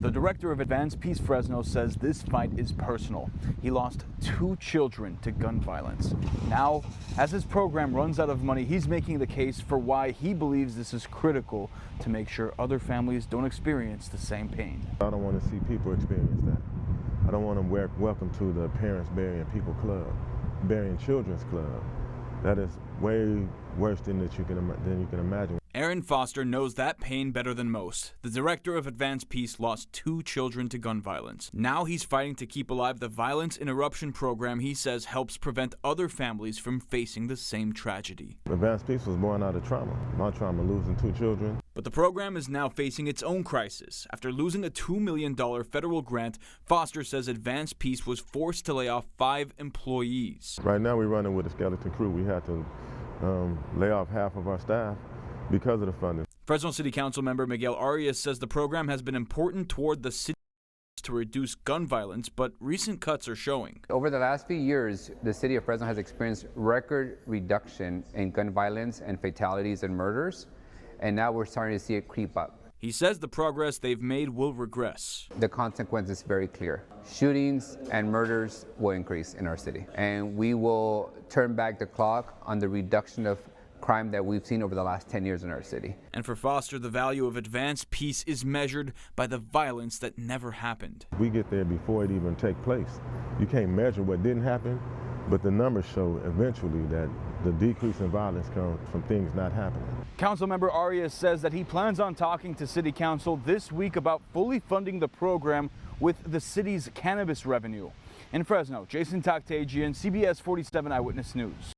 The director of Advanced Peace Fresno says this fight is personal. He lost 2 children to gun violence. Now, as his program runs out of money, he's making the case for why he believes this is critical to make sure other families don't experience the same pain. I don't want to see people experience that. I don't want them welcome to the Parents Burying People Club, Burying Children's Club. That is way worse than you can imagine. Aaron Foster knows that pain better than most. The director of Advanced Peace lost 2 children to gun violence. Now he's fighting to keep alive the violence interruption program he says helps prevent other families from facing the same tragedy. Advanced Peace was born out of trauma. My trauma, losing 2 children. But the program is now facing its own crisis. After losing a $2 million federal grant, Foster says Advanced Peace was forced to lay off 5 employees. Right now we're running with a skeleton crew. We had to lay off half of our staff because of the funding. Fresno City Council member Miguel Arias says the program has been important toward the city to reduce gun violence, but recent cuts are showing. Over the last few years, the city of Fresno has experienced record reduction in gun violence and fatalities and murders, and now we're starting to see it creep up. He says the progress they've made will regress. The consequence is very clear. Shootings and murders will increase in our city, and we will turn back the clock on the reduction of crime that we've seen over the last 10 years in our city. And for Foster, the value of Advanced Peace is measured by the violence that never happened. We get there before it even takes place. You can't measure what didn't happen, but the numbers show eventually that the decrease in violence comes from things not happening. Councilmember Arias says that he plans on talking to City Council this week about fully funding the program with the city's cannabis revenue. In Fresno, Jason Taktagian, CBS 47 Eyewitness News.